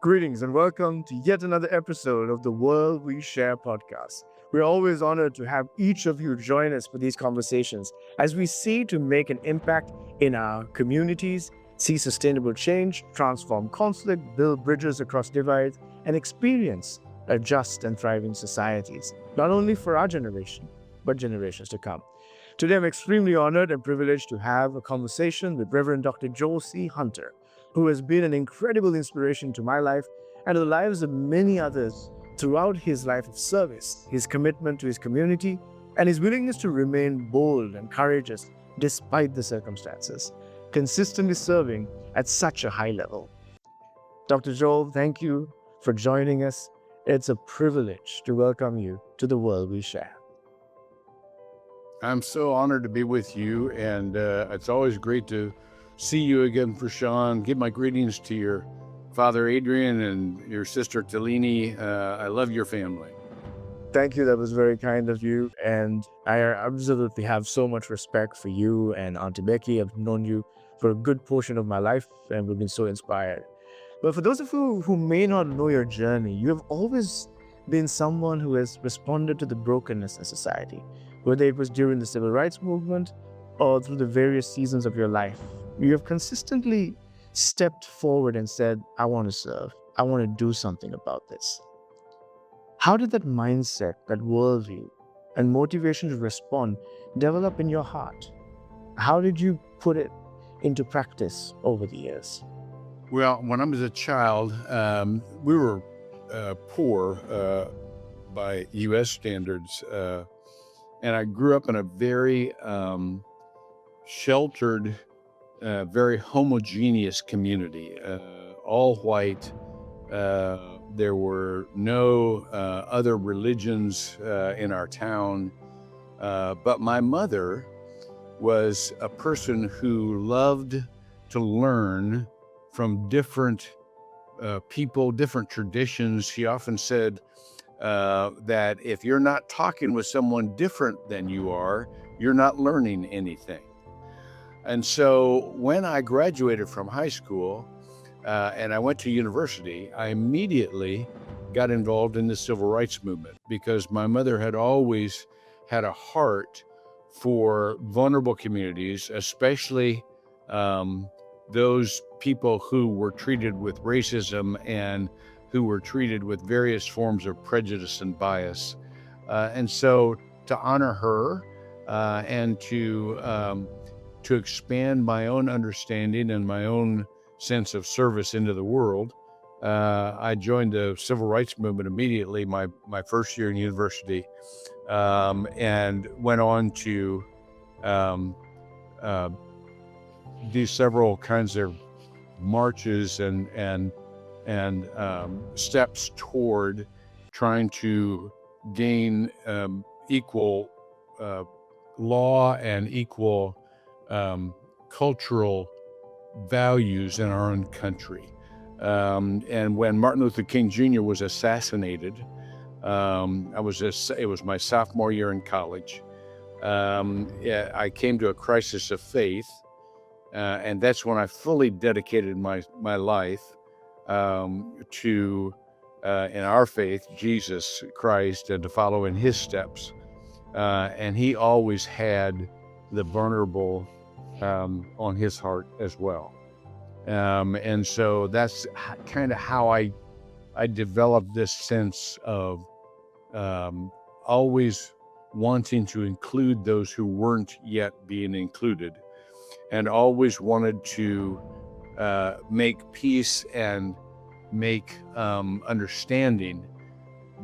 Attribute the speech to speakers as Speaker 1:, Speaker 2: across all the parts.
Speaker 1: Greetings and welcome to yet another episode of the World We Share podcast. We're always honored to have each of you join us for these conversations as we seek to make an impact in our communities, see sustainable change, transform conflict, build bridges across divides, and experience a just and thriving societies, not only for our generation, but generations to come. Today, I'm extremely honored and privileged to have a conversation with Reverend Dr. Joel C. Hunter, who has been an incredible inspiration to my life and the lives of many others throughout his life of service, his commitment to his community, and his willingness to remain bold and courageous despite the circumstances, consistently serving at such a high level. Dr. Joel, thank you for joining us. It's a privilege to welcome you to the World We Share.
Speaker 2: I'm so honored to be with you, and it's always great to see you again, Prashan. Give my greetings to your father, Adrian, and your sister, Talini. I love your family.
Speaker 1: Thank you. That was very kind of you. And I absolutely have so much respect for you and Auntie Becky. I've known you for a good portion of my life, and we've been so inspired. But for those of you who may not know your journey, you have always been someone who has responded to the brokenness in society, whether it was during the civil rights movement or through the various seasons of your life. You have consistently stepped forward and said, I want to serve. I want to do something about this. How did that mindset, that worldview, and motivation to respond develop in your heart? How did you put it into practice over the years?
Speaker 2: Well, when I was a child, we were poor by U.S. standards, and I grew up in a very sheltered, very homogeneous community, all white. There were no other religions in our town, but my mother was a person who loved to learn from different people, different traditions. She often said that if you're not talking with someone different than you are, you're not learning anything. And so when I graduated from high school and I went to university, I immediately got involved in the civil rights movement because my mother had always had a heart for vulnerable communities, especially those people who were treated with racism and who were treated with various forms of prejudice and bias. And so to honor her and to expand my own understanding and my own sense of service into the world, I joined the civil rights movement immediately, my first year in university, and went on to do several kinds of marches and steps toward trying to gain equal law and equal cultural values in our own country. And when Martin Luther King Jr. was assassinated, it was my sophomore year in college. I came to a crisis of faith, and that's when I fully dedicated my life to, in our faith, Jesus Christ, and to follow in his steps. And he always had the vulnerable on his heart as well. And so that's kind of how I developed this sense of always wanting to include those who weren't yet being included, and always wanted to make peace and make understanding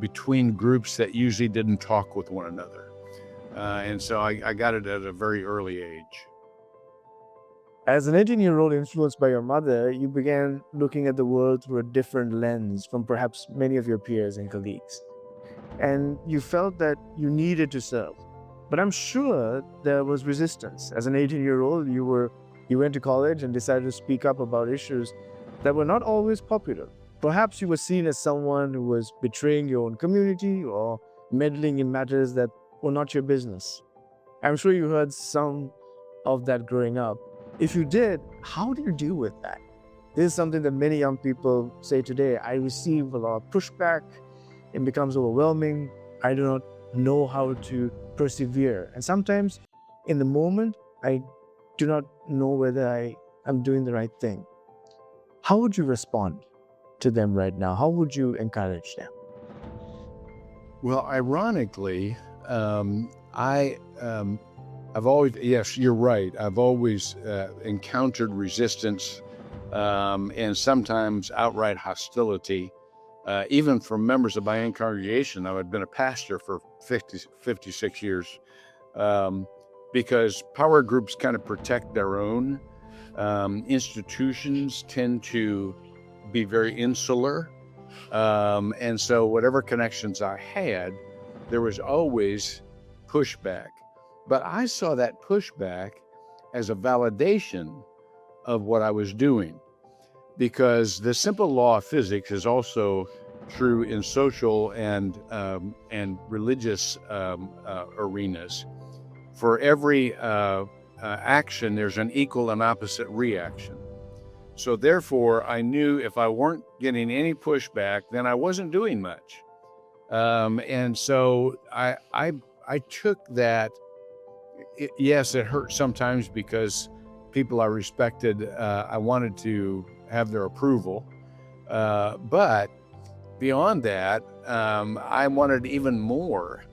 Speaker 2: between groups that usually didn't talk with one another. And so I got it at a very early age.
Speaker 1: As an 18-year-old influenced by your mother, you began looking at the world through a different lens from perhaps many of your peers and colleagues. And you felt that you needed to serve. But I'm sure there was resistance. As an 18-year-old, you went to college and decided to speak up about issues that were not always popular. Perhaps you were seen as someone who was betraying your own community or meddling in matters that were not your business. I'm sure you heard some of that growing up. If you did, how do you deal with that? This is something that many young people say today. I receive a lot of pushback. It becomes overwhelming. I do not know how to persevere. And sometimes in the moment, I do not know whether I am doing the right thing. How would you respond to them right now? How would you encourage them?
Speaker 2: Well, ironically, I've always, yes, you're right. I've always encountered resistance and sometimes outright hostility, even from members of my own congregation. I've been a pastor for 56 years because power groups kind of protect their own. Institutions tend to be very insular. And so whatever connections I had, there was always pushback. But I saw that pushback as a validation of what I was doing, because the simple law of physics is also true in social and religious arenas. For every action, there's an equal and opposite reaction. So therefore, I knew if I weren't getting any pushback, then I wasn't doing much. And so I took that. Yes, it hurt sometimes because people I respected, I wanted to have their approval. But beyond that, I wanted even more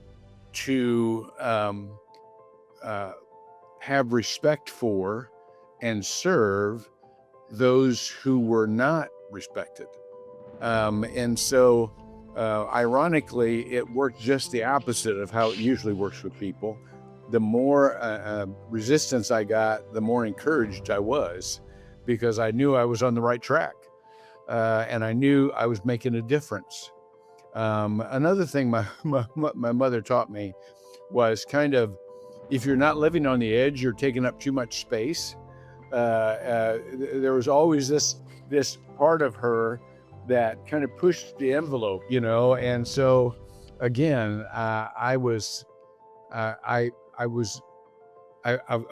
Speaker 2: to have respect for and serve those who were not respected. And so, ironically, it worked just the opposite of how it usually works with people. The more resistance I got, the more encouraged I was, because I knew I was on the right track, and I knew I was making a difference. Another thing my mother taught me was kind of, if you're not living on the edge, you're taking up too much space. There was always this part of her that kind of pushed the envelope, and so again, I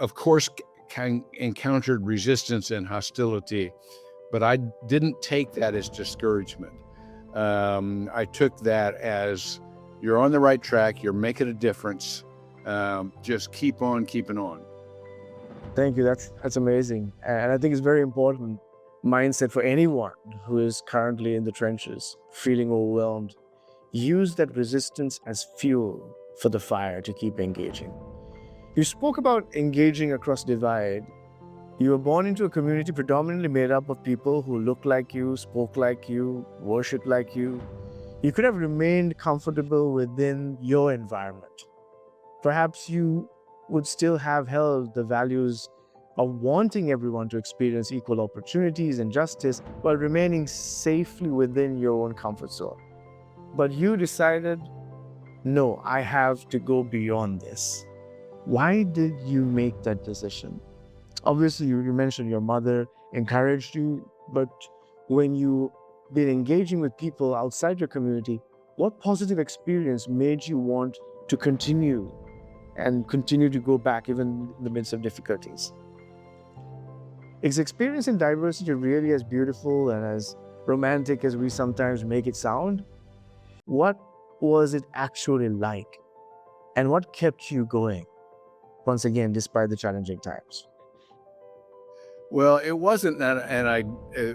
Speaker 2: of course encountered resistance and hostility, but I didn't take that as discouragement. I took that as, you're on the right track, you're making a difference. Just keep on keeping on.
Speaker 1: Thank you. That's amazing. And I think it's very important mindset for anyone who is currently in the trenches, feeling overwhelmed. Use that resistance as fuel for the fire to keep engaging. You spoke about engaging across divide. You were born into a community predominantly made up of people who looked like you, spoke like you, worshiped like you. You could have remained comfortable within your environment. Perhaps you would still have held the values of wanting everyone to experience equal opportunities and justice while remaining safely within your own comfort zone. But you decided, no, I have to go beyond this. Why did you make that decision? Obviously, you mentioned your mother encouraged you, but when you've been engaging with people outside your community, what positive experience made you want to continue to go back even in the midst of difficulties? Is experiencing diversity really as beautiful and as romantic as we sometimes make it sound? What was it actually like? And what kept you going, once again, despite the challenging times?
Speaker 2: Well, it wasn't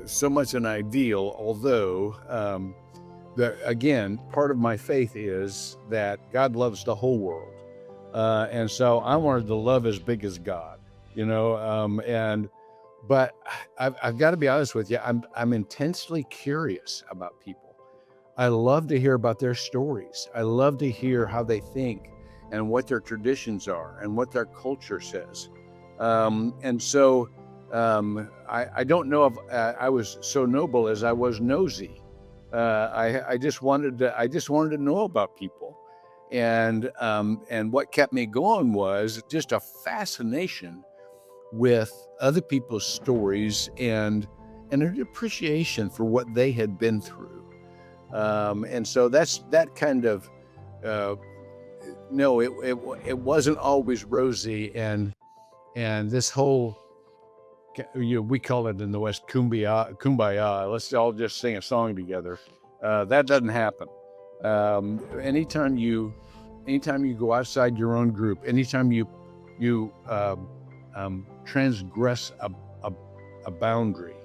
Speaker 2: so much an ideal, although again, part of my faith is that God loves the whole world. And so I wanted to love as big as God, but I've got to be honest with you. I'm intensely curious about people. I love to hear about their stories. I love to hear how they think and what their traditions are and what their culture says. And so I don't know if I was so noble as I was nosy. I just wanted to know about people. And what kept me going was just a fascination with other people's stories and an appreciation for what they had been through. And so that's that kind of, no, it wasn't always rosy. And this whole we call it in the West kumbaya. Kumbaya. Let's all just sing a song together. That doesn't happen. Anytime you go outside your own group, anytime you transgress a boundary,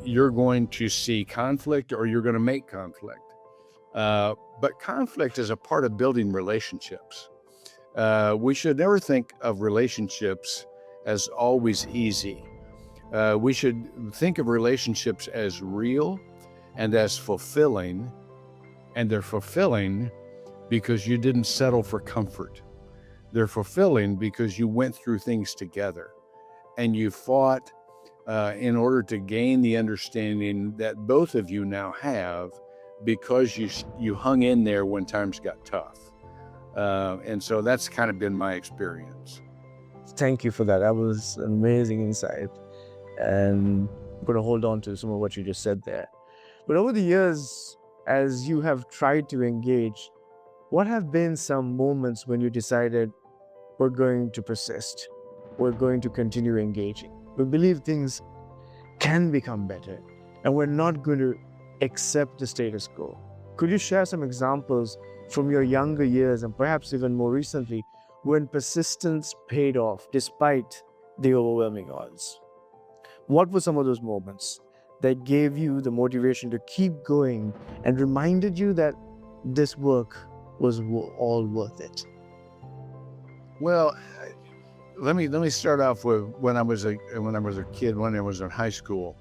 Speaker 2: you're going to see conflict, or you're going to make conflict. But conflict is a part of building relationships. We should never think of relationships as always easy. We should think of relationships as real and as fulfilling, and they're fulfilling because you didn't settle for comfort. They're fulfilling because you went through things together, and you fought in order to gain the understanding that both of you now have, because you hung in there when times got tough. And so that's kind of been my experience.
Speaker 1: Thank you for that. That was an amazing insight. And I'm going to hold on to some of what you just said there. But over the years, as you have tried to engage, what have been some moments when you decided, we're going to persist, we're going to continue engaging, we believe things can become better, and we're not going to accept the status quo? Could you share some examples from your younger years, and perhaps even more recently, when persistence paid off despite the overwhelming odds? What were some of those moments that gave you the motivation to keep going and reminded you that this work was all worth it?
Speaker 2: Well, let me start off with when I was a kid, when I was in high school.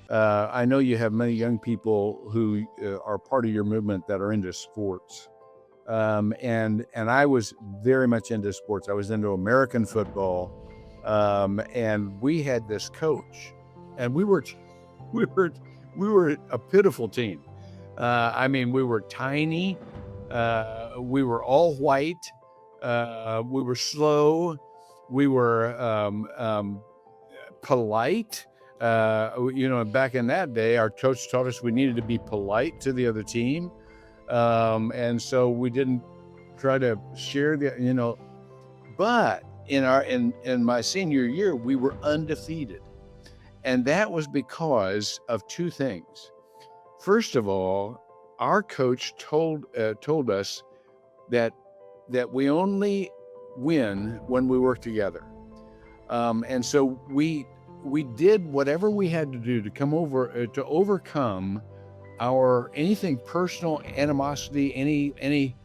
Speaker 2: I know you have many young people who are part of your movement that are into sports. And I was very much into sports. I was into American football. And we had this coach, and we were a pitiful team. I mean, we were tiny. We were all white. We were slow. We were polite. Back in that day, our coach taught us we needed to be polite to the other team. And so we didn't try to share but in my senior year, we were undefeated. And that was because of two things. First of all, our coach told us that we only win when we work together. And so we did whatever we had to do to to overcome anything personal animosity, any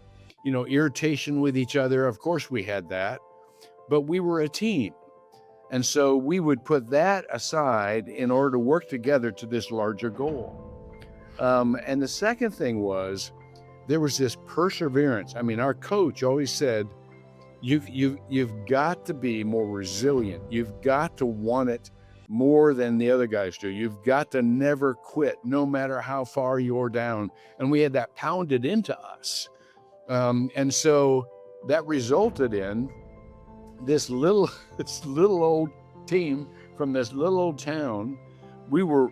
Speaker 2: irritation with each other. Of course we had that, but we were a team. And so we would put that aside in order to work together to this larger goal. And the second thing was, there was this perseverance. I mean, our coach always said, you've got to be more resilient. You've got to want it more than the other guys do. You've got to never quit, no matter how far you're down. And we had that pounded into us. And so that resulted in this little old team from this little old town. We were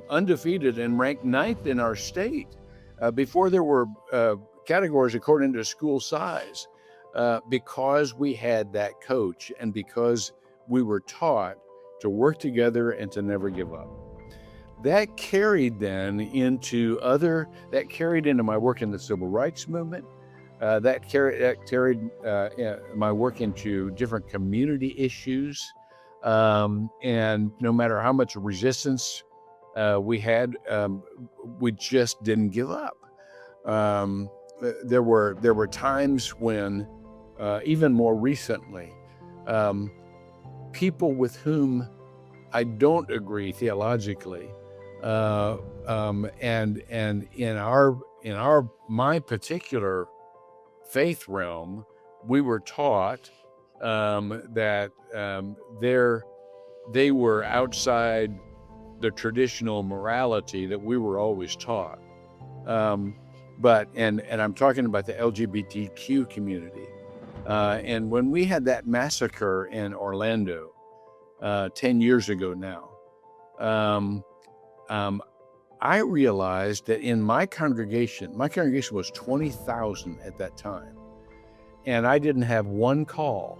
Speaker 2: undefeated and ranked 9th in our state before there were categories according to school size, because we had that coach and because we were taught to work together and to never give up. That carried then into my work in the civil rights movement. That carried my work into different community issues. And no matter how much resistance we had, we just didn't give up. There were times when, even more recently, people with whom I don't agree theologically, and in my particular faith realm, we were taught that they were outside the traditional morality that we were always taught. But I'm talking about the LGBTQ community. And when we had that massacre in Orlando 10 years ago now, I realized that in my congregation was 20,000 at that time, and I didn't have one call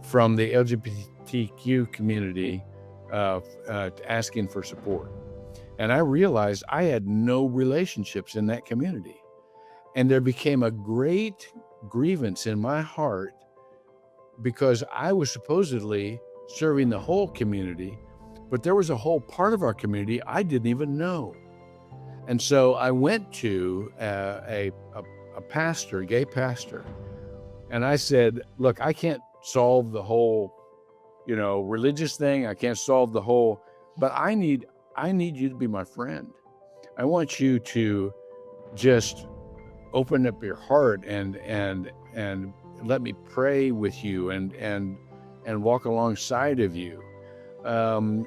Speaker 2: from the LGBTQ community asking for support. And I realized I had no relationships in that community. And there became a great grievance in my heart because I was supposedly serving the whole community, but there was a whole part of our community I didn't even know. And so I went to a pastor, a gay pastor, and I said, look, I can't solve the whole, religious thing. I can't solve the whole, but I need you to be my friend. I want you to just open up your heart and let me pray with you and walk alongside of you. And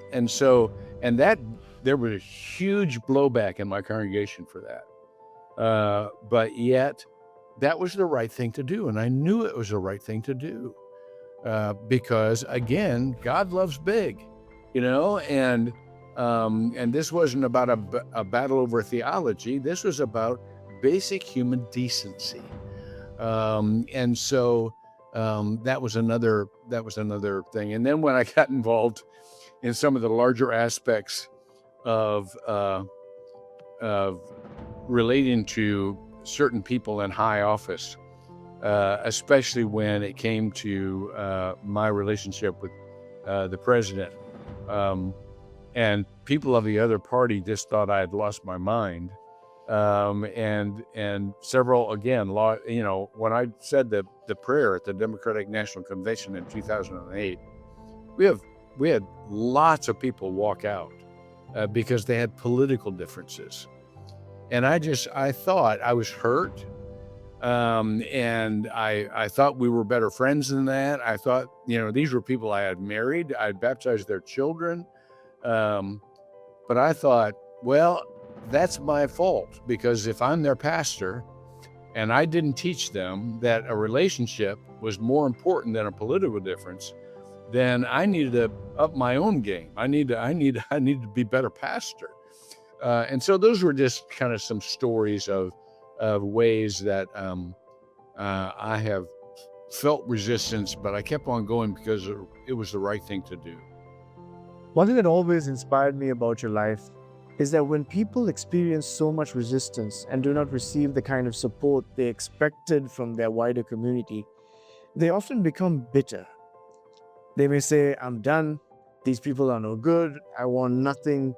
Speaker 2: that there was a huge blowback in my congregation for that. But yet that was the right thing to do. And I knew it was the right thing to do. Because again, God loves big, and this wasn't about a battle over theology. This was about basic human decency. And so that was another thing. And then when I got involved in some of the larger aspects of relating to certain people in high office, especially when it came to my relationship with the president, and people of the other party just thought I had lost my mind. And several, again, when I said the prayer at the Democratic National Convention in 2008, we had lots of people walk out because they had political differences. And I thought I was hurt. And I thought we were better friends than that. I thought, these were people I had married. I had baptized their children. But I thought, well, that's my fault, because if I'm their pastor and I didn't teach them that a relationship was more important than a political difference, then I needed to up my own game. I need to be better pastor. And so those were just kind of some stories of ways that I have felt resistance, but I kept on going because it was the right thing to do.
Speaker 1: One thing that always inspired me about your life is that when people experience so much resistance and do not receive the kind of support they expected from their wider community, they often become bitter. They may say, I'm done, these people are no good, I want nothing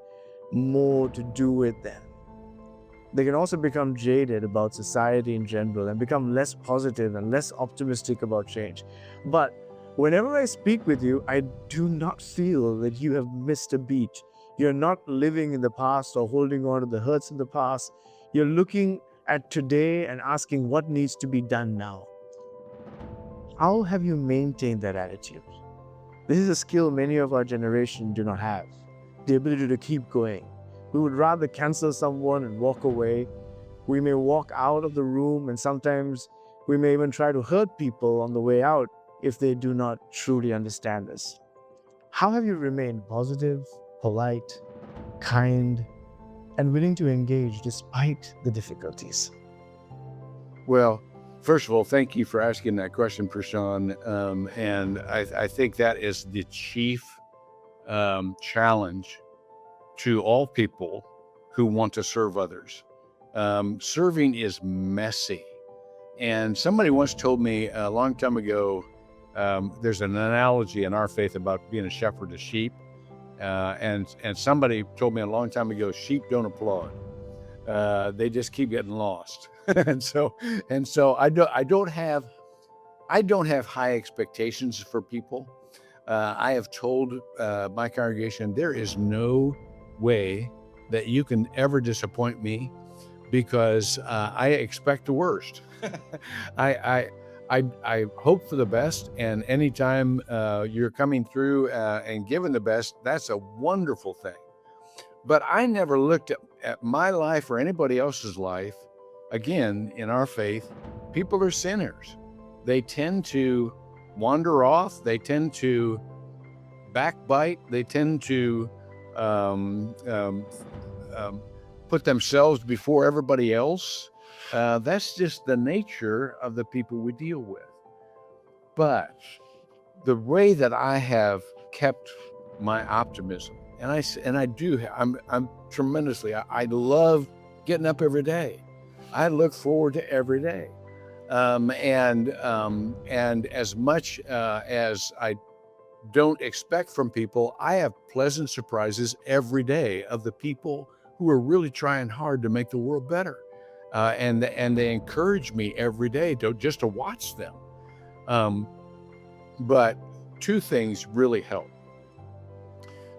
Speaker 1: more to do with them. They can also become jaded about society in general and become less positive and less optimistic about change. But whenever I speak with you, I do not feel that you have missed a beat. You're not living in the past or holding on to the hurts in the past. You're looking at today and asking what needs to be done now. How have you maintained that attitude? This is a skill many of our generation do not have, the ability to keep going. We would rather cancel someone and walk away. We may walk out of the room, and sometimes we may even try to hurt people on the way out if they do not truly understand us. How have you remained positive, polite, kind, and willing to engage despite the difficulties?
Speaker 2: Well, first of all, thank you for asking that question, Prashan. And I think that is the chief challenge to all people who want to serve others. Serving is messy. And somebody once told me a long time ago, there's an analogy in our faith about being a shepherd of sheep. And somebody told me a long time ago, sheep don't applaud. They just keep getting lost. and so I don't have high expectations for people. I have told my congregation, there is no way that you can ever disappoint me, because I expect the worst. I hope for the best, and anytime you're coming through and giving the best, that's a wonderful thing. But I never looked at my life or anybody else's life. Again, in our faith, people are sinners. They tend to wander off. They tend to backbite. They tend to put themselves before everybody else. That's just the nature of the people we deal with. But the way that I have kept my optimism, and I do, I'm tremendously, I love getting up every day. I look forward to every day. And as much as I don't expect from people, I have pleasant surprises every day of the people who are really trying hard to make the world better. And they encourage me every day to watch them. Um, but two things really help.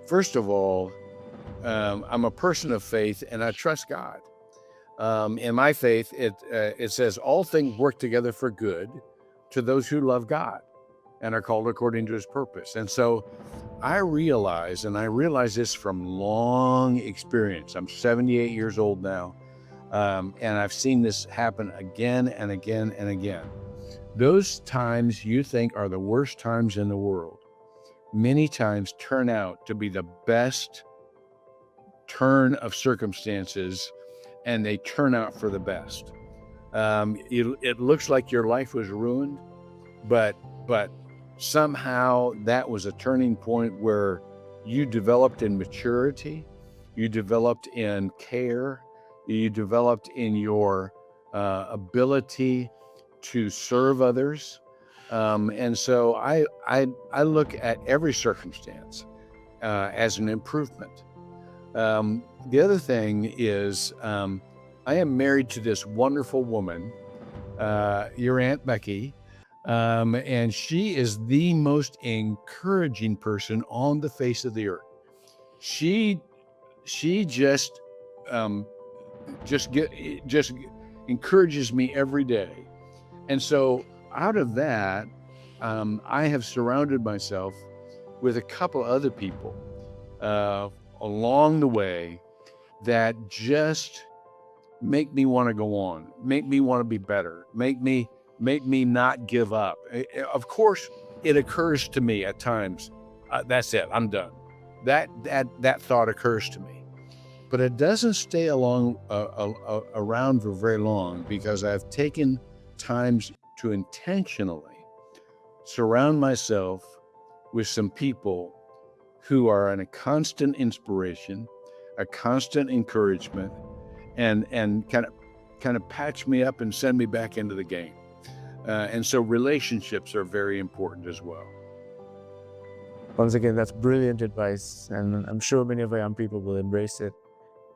Speaker 2: First of all, I'm a person of faith and I trust God. In my faith, it says all things work together for good to those who love God and are called according to his purpose. And so I realize this from long experience. I'm 78 years old now, and I've seen this happen again and again and again. Those times you think are the worst times in the world, many times turn out to be the best turn of circumstances, and they turn out for the best. It looks like your life was ruined, but somehow that was a turning point where you developed in maturity, you developed in care, you developed in your ability to serve others. And so I look at every circumstance as an improvement. The other thing is, I am married to this wonderful woman, your Aunt Becky, and she is the most encouraging person on the face of the earth. She just encourages me every day. And so out of that, I have surrounded myself with a couple other people along the way that just make me want to go on, make me want to be better, make me not give up. Of course, it occurs to me at times, that's it, I'm done. That thought occurs to me, but it doesn't stay around for very long, because I've taken times to intentionally surround myself with some people who are a constant inspiration, a constant encouragement, and kind of patch me up and send me back into the game. And so relationships are very important as well.
Speaker 1: Once again, that's brilliant advice, and I'm sure many of our young people will embrace it.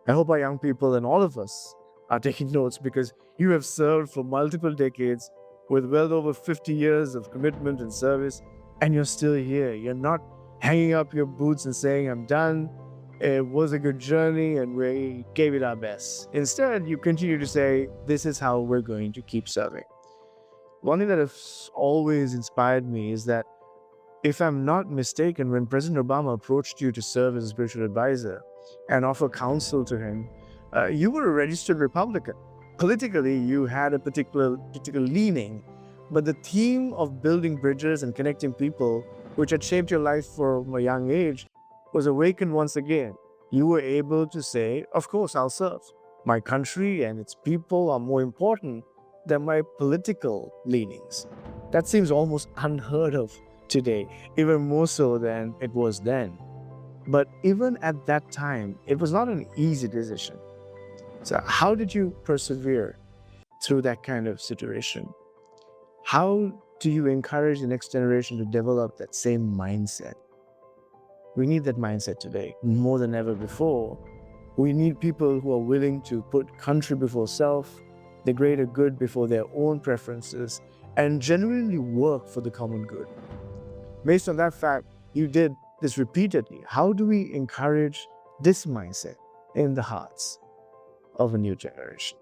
Speaker 1: I hope our young people and all of us are taking notes, because you have served for multiple decades with well over 50 years of commitment and service, and you're still here. You're not hanging up your boots and saying, I'm done. It was a good journey and we gave it our best. Instead, you continue to say, this is how we're going to keep serving. One thing that has always inspired me is that, if I'm not mistaken, when President Obama approached you to serve as a spiritual advisor and offer counsel to him, you were a registered Republican. Politically, you had a particular leaning, but the theme of building bridges and connecting people, which had shaped your life from a young age, was awakened once again. You were able to say, of course, I'll serve. My country and its people are more important than my political leanings. That seems almost unheard of today, even more so than it was then. But even at that time, it was not an easy decision. So how did you persevere through that kind of situation? How do you encourage the next generation to develop that same mindset? We need that mindset today more than ever before. We need people who are willing to put country before self, the greater good before their own preferences, and genuinely work for the common good. Based on that fact, you did this repeatedly. How do we encourage this mindset in the hearts of a new generation?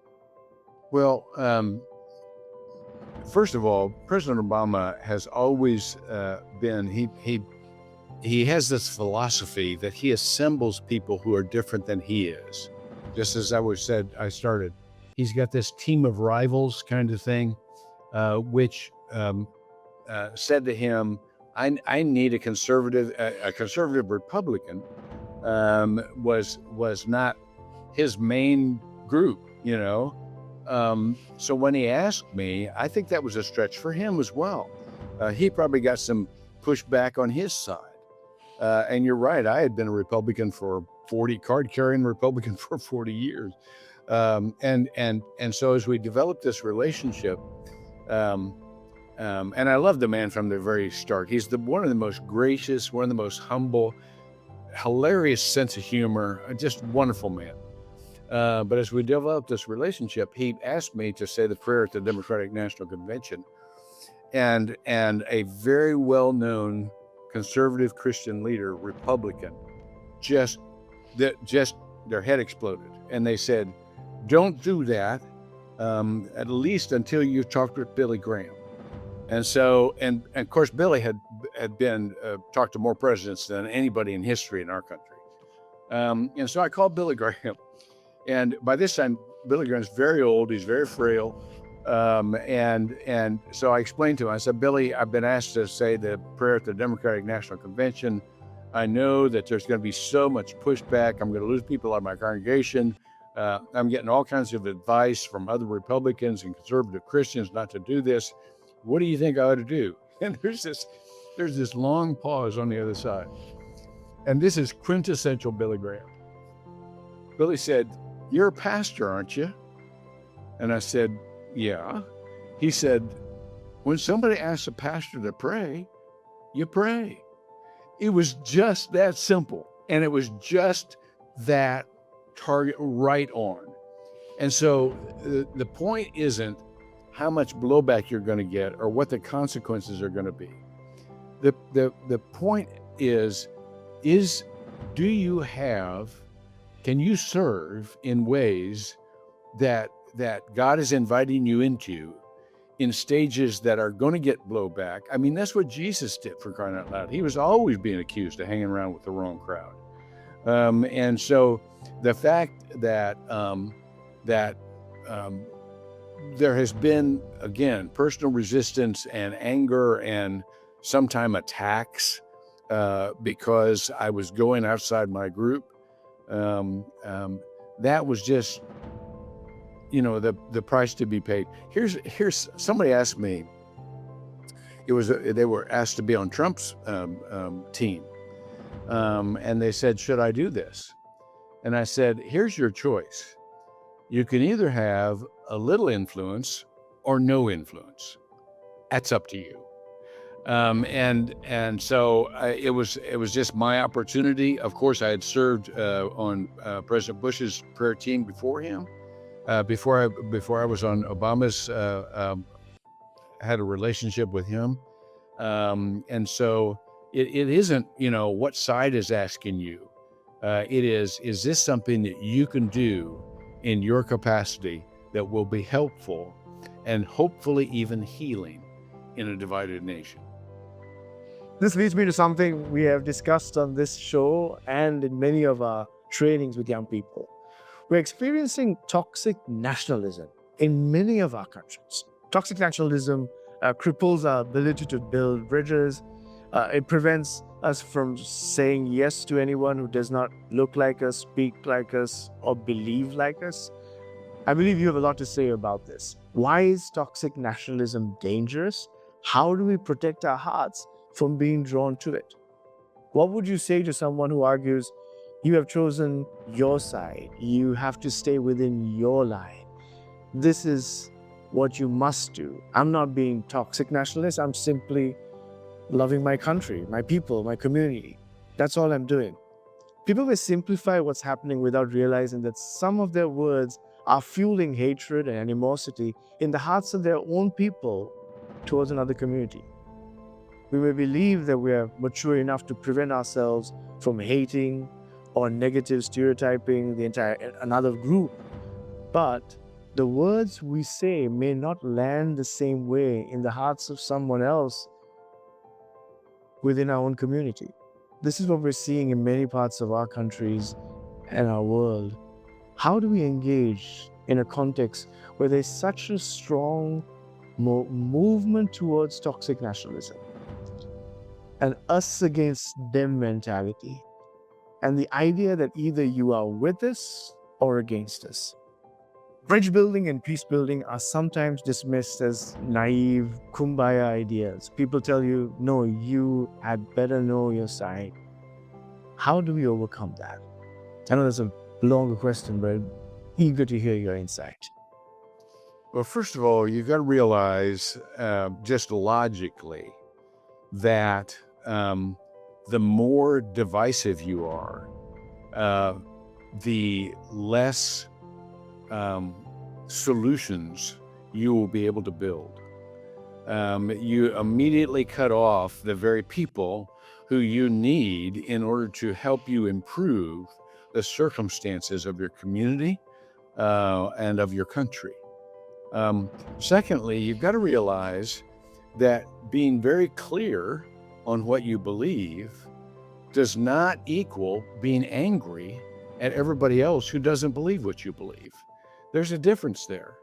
Speaker 2: Well, first of all, President Obama has always been, he has this philosophy that he assembles people who are different than he is. Just as I started, he's got this team of rivals kind of thing, which said to him, I need a conservative Republican. Was not his main group, you know. So when he asked me, I think that was a stretch for him as well. He probably got some push back on his side. And you're right, I had been a Republican for card-carrying Republican for 40 years. And so as we developed this relationship, and I love the man from the very start. He's one of the most gracious, one of the most humble, hilarious sense of humor, just wonderful man. But as we developed this relationship, he asked me to say the prayer at the Democratic National Convention, and a very well-known conservative Christian leader, Republican, just their head exploded, and they said, "Don't do that, at least until you've talked with Billy Graham." And so, and of course, Billy had been talked to more presidents than anybody in history in our country. And so I called Billy Graham, and by this time, Billy Graham's very old. He's very frail. And so I explained to him, I said, "Billy, I've been asked to say the prayer at the Democratic National Convention. I know that there's going to be so much pushback. I'm going to lose people out of my congregation. I'm getting all kinds of advice from other Republicans and conservative Christians not to do this. What do you think I ought to do?" And there's this long pause on the other side. And this is quintessential Billy Graham. Billy said, "You're a pastor, aren't you?" And I said, "Yeah." He said, "When somebody asks a pastor to pray, you pray." It was just that simple. And it was just that target right on. And so the point isn't how much blowback you're going to get or what the consequences are going to be. The point is can you serve in ways that God is inviting you into in stages that are going to get blowback? I mean, that's what Jesus did, for crying out loud. He was always being accused of hanging around with the wrong crowd. And so the fact that there has been, again, personal resistance and anger and sometimes attacks because I was going outside my group, that was just, the price to be paid. Here's somebody asked me. They were asked to be on Trump's team, and they said, "Should I do this?" And I said, "Here's your choice. You can either have a little influence or no influence. That's up to you." And so it was just my opportunity. Of course, I had served on President Bush's prayer team before him. Before I was on Obama's, had a relationship with him. And so it isn't, what side is asking you. It is this something that you can do in your capacity that will be helpful and hopefully even healing in a divided nation?
Speaker 1: This leads me to something we have discussed on this show and in many of our trainings with young people. We're experiencing toxic nationalism in many of our countries. Toxic nationalism cripples our ability to build bridges. It prevents us from saying yes to anyone who does not look like us, speak like us, or believe like us. I believe you have a lot to say about this. Why is toxic nationalism dangerous? How do we protect our hearts from being drawn to it? What would you say to someone who argues, you have chosen your side, you have to stay within your line, this is what you must do? I'm not being toxic nationalist, I'm simply loving my country, my people, my community. That's all I'm doing. People will simplify what's happening without realizing that some of their words are fueling hatred and animosity in the hearts of their own people towards another community. We may believe that we are mature enough to prevent ourselves from hating or negative stereotyping another group, but the words we say may not land the same way in the hearts of someone else within our own community. This is what we're seeing in many parts of our countries and our world. How do we engage in a context where there's such a strong movement towards toxic nationalism, an us against them mentality, and the idea that either you are with us or against us? Bridge building and peace building are sometimes dismissed as naive kumbaya ideas. People tell you, no, you had better know your side. How do we overcome that? I know that's a longer question, but eager to hear your insight.
Speaker 2: Well, first of all, you've got to realize just logically that the more divisive you are, the less solutions you will be able to build. You immediately cut off the very people who you need in order to help you improve the circumstances of your community and of your country. Secondly, you've got to realize that being very clear on what you believe does not equal being angry at everybody else who doesn't believe what you believe. There's a difference there.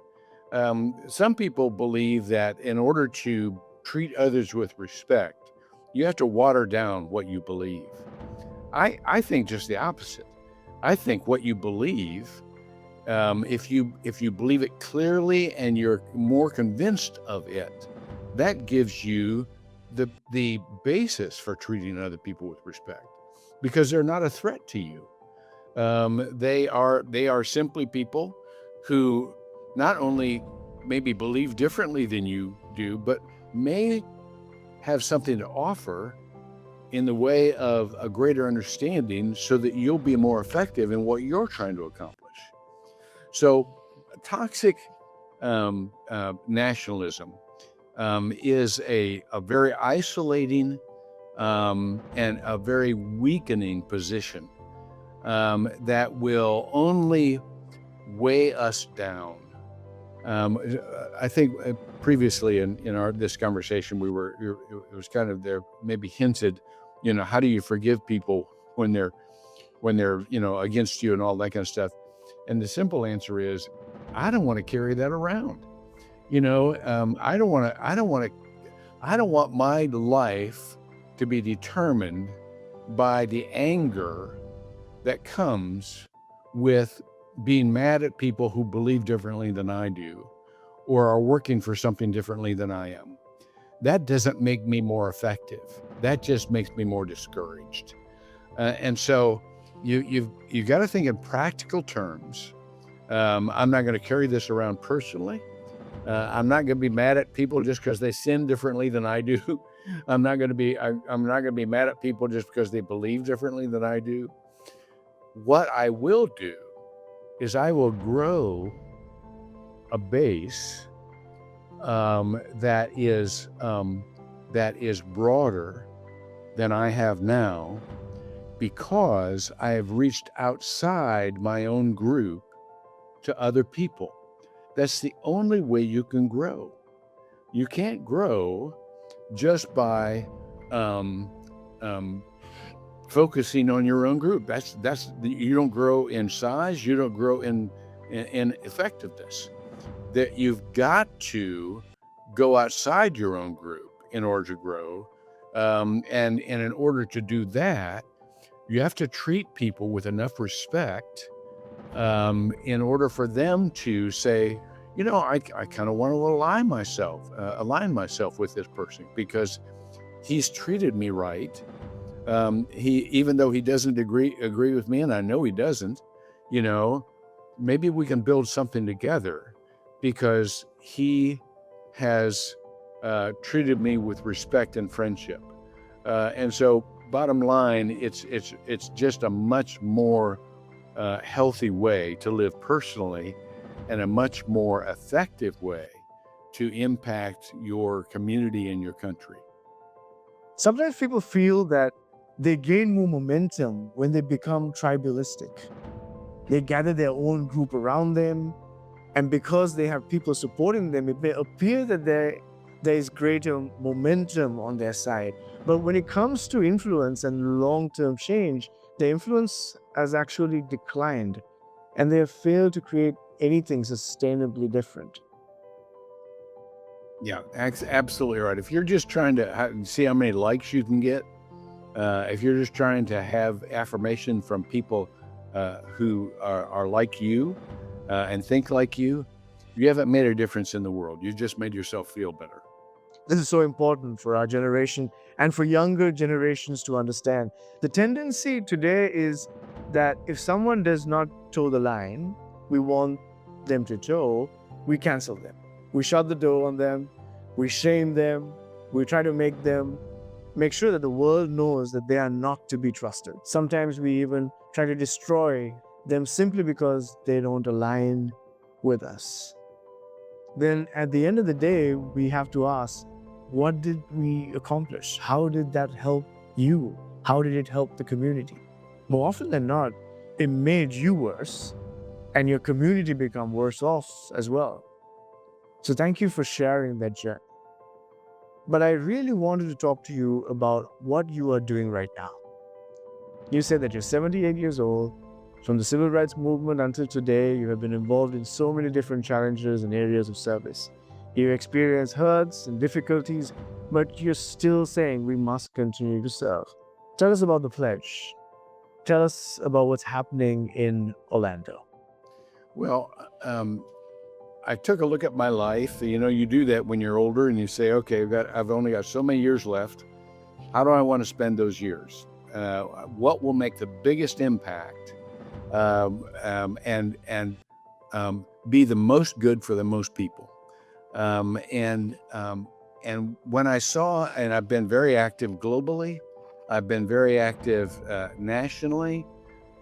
Speaker 2: Some people believe that in order to treat others with respect, you have to water down what you believe. I think just the opposite. I think what you believe, if you believe it clearly and you're more convinced of it, that gives you the basis for treating other people with respect, because they're not a threat to you. They are simply people who not only maybe believe differently than you do, but may have something to offer in the way of a greater understanding so that you'll be more effective in what you're trying to accomplish. So toxic nationalism is a very isolating and a very weakening position that will only weigh us down. I think previously in this conversation, it was kind of there, maybe hinted, how do you forgive people when they're against you and all that kind of stuff? And the simple answer is, I don't want to carry that around. I don't want my life to be determined by the anger that comes with being mad at people who believe differently than I do, or are working for something differently than I am. That doesn't make me more effective. That just makes me more discouraged. And so you've got to think in practical terms. I'm not going to carry this around personally. I'm not going to be mad at people just because they sin differently than I do. I'm not going to be mad at people just because they believe differently than I do. What I will do is I will grow a base that is broader than I have now, because I have reached outside my own group to other people. That's the only way you can grow. You can't grow just by focusing on your own group. You don't grow in size. You don't grow in effectiveness. That you've got to go outside your own group in order to grow, and in order to do that, you have to treat people with enough respect in order for them to say, I kind of want to align myself with this person because he's treated me right. Even though he doesn't agree with me, and I know he doesn't, maybe we can build something together because he has treated me with respect and friendship. And so bottom line, it's just a much more healthy way to live personally, and a much more effective way to impact your community and your country.
Speaker 1: Sometimes people feel that they gain more momentum when they become tribalistic. They gather their own group around them, and because they have people supporting them, it may appear that there is greater momentum on their side. But when it comes to influence and long-term change, the influence has actually declined, and they have failed to create anything sustainably different.
Speaker 2: Yeah, absolutely right. If you're just trying to see how many likes you can get, if you're just trying to have affirmation from people who are like you, and think like you haven't made a difference in the world. You just made yourself feel better.
Speaker 1: This is so important for our generation and for younger generations to understand. The tendency today is that if someone does not toe the line we want them to toe, we cancel them. We shut the door on them, we shame them, we try to make sure that the world knows that they are not to be trusted. Sometimes we even try to destroy them simply because they don't align with us. Then at the end of the day, we have to ask, what did we accomplish? How did that help you? How did it help the community? More often than not, it made you worse and your community become worse off as well. So thank you for sharing that journey. But I really wanted to talk to you about what you are doing right now. You said that you're 78 years old. From the civil rights movement until today, you have been involved in so many different challenges and areas of service. You experience hurts and difficulties, but you're still saying we must continue to serve. Tell us about the pledge. Tell us about what's happening in Orlando.
Speaker 2: Well, I took a look at my life. You know, you do that when you're older and you say, okay, I've only got so many years left. How do I want to spend those years? What will make the biggest impact and be the most good for the most people? And when I saw, and I've been very active globally, I've been very active nationally,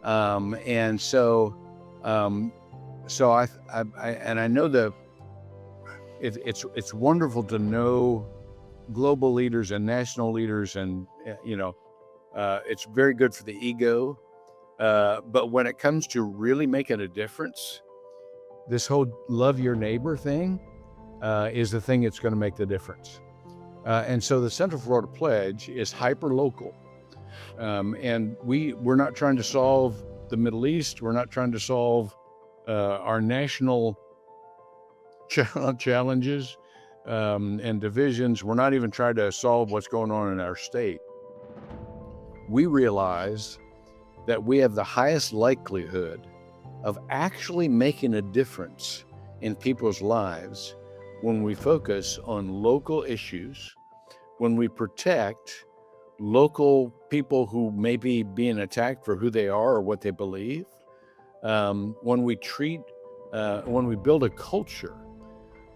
Speaker 2: and so I know it's wonderful to know global leaders and national leaders, and it's very good for the ego. But when it comes to really making a difference, this whole love your neighbor thing is the thing that's going to make the difference. And so the Central Florida Pledge is hyper local, and we're not trying to solve the Middle East. We're not trying to solve our national challenges and divisions. We're not even trying to solve what's going on in our state. We realize that we have the highest likelihood of actually making a difference in people's lives when we focus on local issues, when we protect local people who may be being attacked for who they are or what they believe, when we build a culture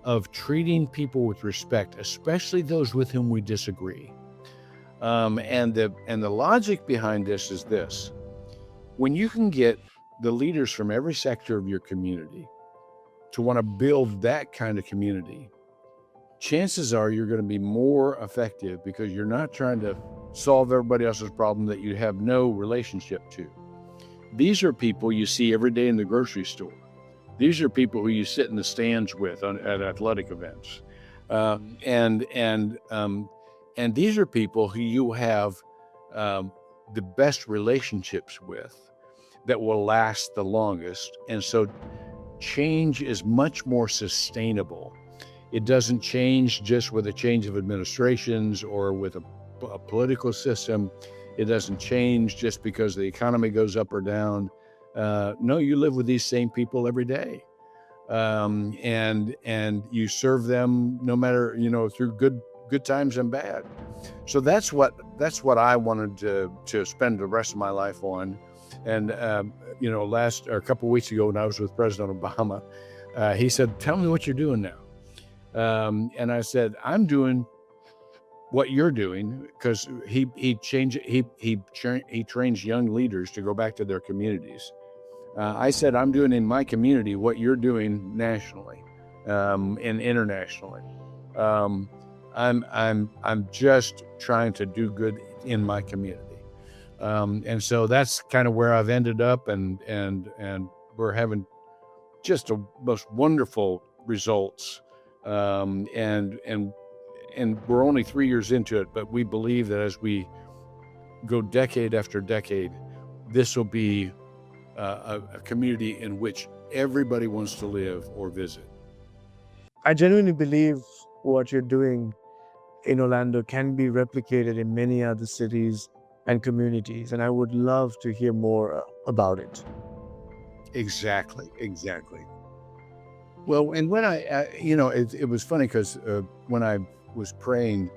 Speaker 2: of treating people with respect, especially those with whom we disagree. And the logic behind this is this: when you can get the leaders from every sector of your community to want to build that kind of community, chances are you're going to be more effective because you're not trying to solve everybody else's problem that you have no relationship to. These are people you see every day in the grocery store. These are people who you sit in the stands with at athletic events. And these are people who you have the best relationships with that will last the longest. And so change is much more sustainable. It doesn't change just with a change of administrations or with a political system. It doesn't change just because the economy goes up or down. No, you live with these same people every day. And you serve them no matter, through good times and bad. So that's what I wanted to spend the rest of my life on. And a couple of weeks ago when I was with President Obama, he said, "Tell me what you're doing now." And I said, "I'm doing what you're doing," because he trains young leaders to go back to their communities. I said, "I'm doing in my community what you're doing nationally and internationally. I'm just trying to do good in my community." And so that's kind of where I've ended up, and we're having just a most wonderful results. And we're only 3 years into it, but we believe that as we go decade after decade, this will be a community in which everybody wants to live or visit.
Speaker 1: I genuinely believe what you're doing in Orlando can be replicated in many other cities and communities, and I would love to hear more about it.
Speaker 2: Exactly. Well, and when it was funny because when I was praying,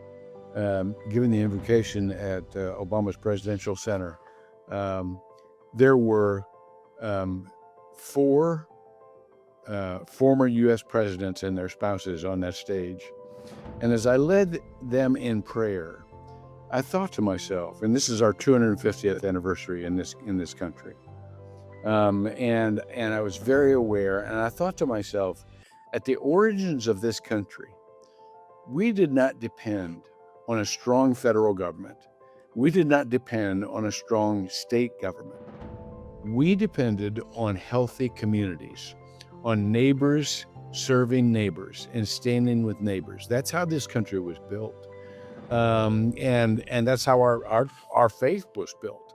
Speaker 2: giving the invocation at Obama's Presidential Center, um, there were um, four former U.S. presidents and their spouses on that stage. And as I led them in prayer, I thought to myself, and this is our 250th anniversary in this country, and I was very aware, and I thought to myself, at the origins of this country, we did not depend on a strong federal government. We did not depend on a strong state government. We depended on healthy communities, on neighbors serving neighbors and standing with neighbors. That's how this country was built. And that's how our faith was built,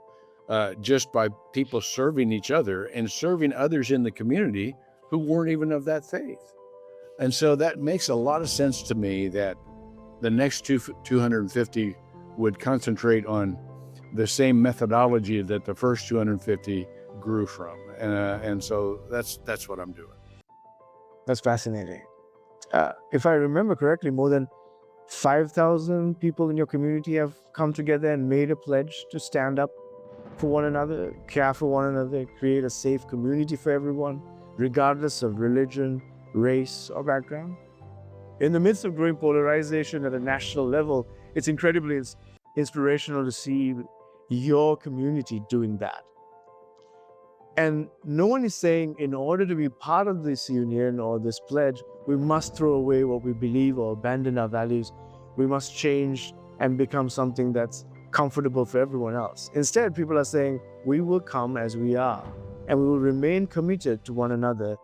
Speaker 2: just by people serving each other and serving others in the community who weren't even of that faith. And so that makes a lot of sense to me that the next 250 would concentrate on the same methodology that the first 250 grew from. And so that's what I'm doing.
Speaker 1: That's fascinating. If I remember correctly, more than 5,000 people in your community have come together and made a pledge to stand up for one another, care for one another, create a safe community for everyone, regardless of religion, race, or background. In the midst of growing polarization at a national level, it's incredibly inspirational to see your community doing that. And no one is saying in order to be part of this union or this pledge, we must throw away what we believe or abandon our values. We must change and become something that's comfortable for everyone else. Instead, people are saying we will come as we are, and we will remain committed to one another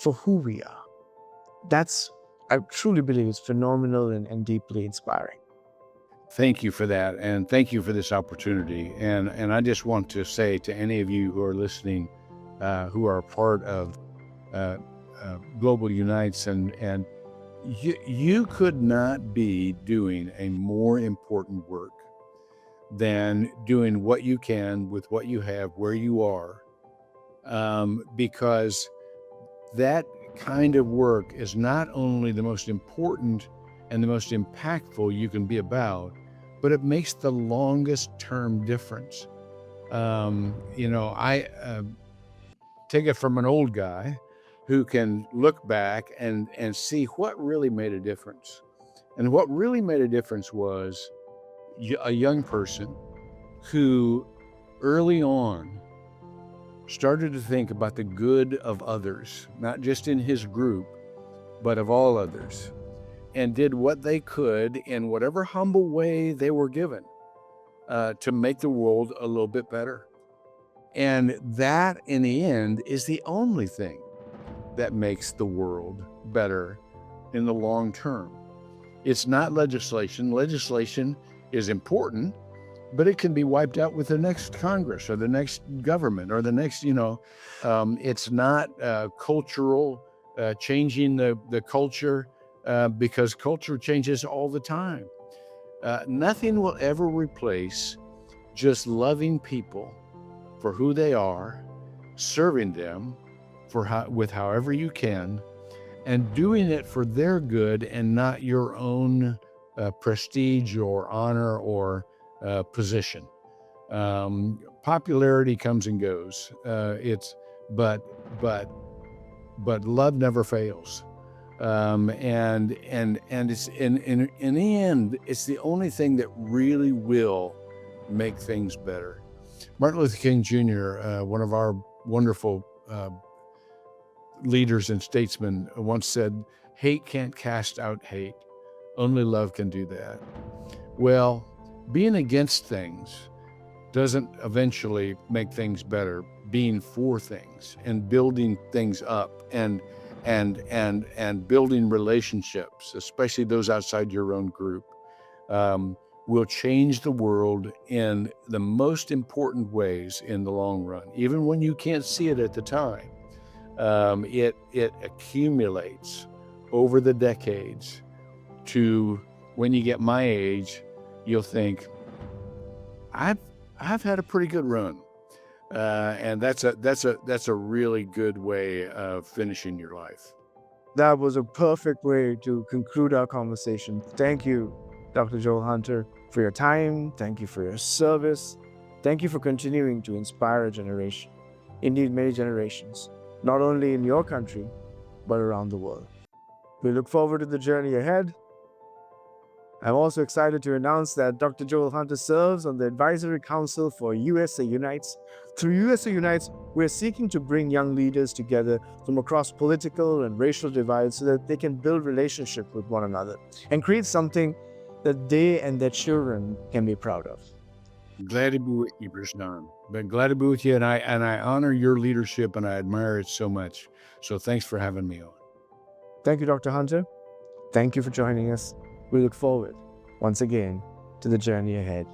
Speaker 1: for who we are. I truly believe it's phenomenal and deeply inspiring.
Speaker 2: Thank you for that, and thank you for this opportunity. And I just want to say to any of you who are listening, who are a part of Global Unites, and you could not be doing a more important work than doing what you can with what you have where you are, because that kind of work is not only the most important and the most impactful you can be about, but it makes the longest term difference. I take it from an old guy who can look back and see what really made a difference. And what really made a difference was a young person who early on started to think about the good of others, not just in his group, but of all others, and did what they could in whatever humble way they were given to make the world a little bit better. And that, in the end, is the only thing that makes the world better in the long term. It's not legislation. Legislation is important, but it can be wiped out with the next Congress or the next government or the next, it's not cultural, changing the culture, because culture changes all the time. Nothing will ever replace just loving people for who they are, serving them with however you can, and doing it for their good and not your own prestige or honor or position. Popularity comes and goes. But love never fails. And it's in the end, it's the only thing that really will make things better. Martin Luther King Jr., one of our wonderful leaders and statesmen, once said, "Hate can't cast out hate. Only love can do that." Well, being against things doesn't eventually make things better. Being for things and building things up and building relationships, especially those outside your own group, will change the world in the most important ways in the long run. Even when you can't see it at the time, it accumulates over the decades to when you get my age, you'll think, I've had a pretty good run. And that's a really good way of finishing your life.
Speaker 1: That was a perfect way to conclude our conversation. Thank you, Dr. Joel Hunter, for your time. Thank you for your service. Thank you for continuing to inspire a generation, indeed, many generations, not only in your country, but around the world. We look forward to the journey ahead. I'm also excited to announce that Dr. Joel Hunter serves on the Advisory Council for USA Unites. Through USA Unites, we're seeking to bring young leaders together from across political and racial divides so that they can build relationships with one another and create something that they and their children can be proud of.
Speaker 2: Glad to be with you, Prashan. But glad to be with you, and I honor your leadership and I admire it so much. So thanks for having me on.
Speaker 1: Thank you, Dr. Hunter. Thank you for joining us. We look forward, once again, to the journey ahead.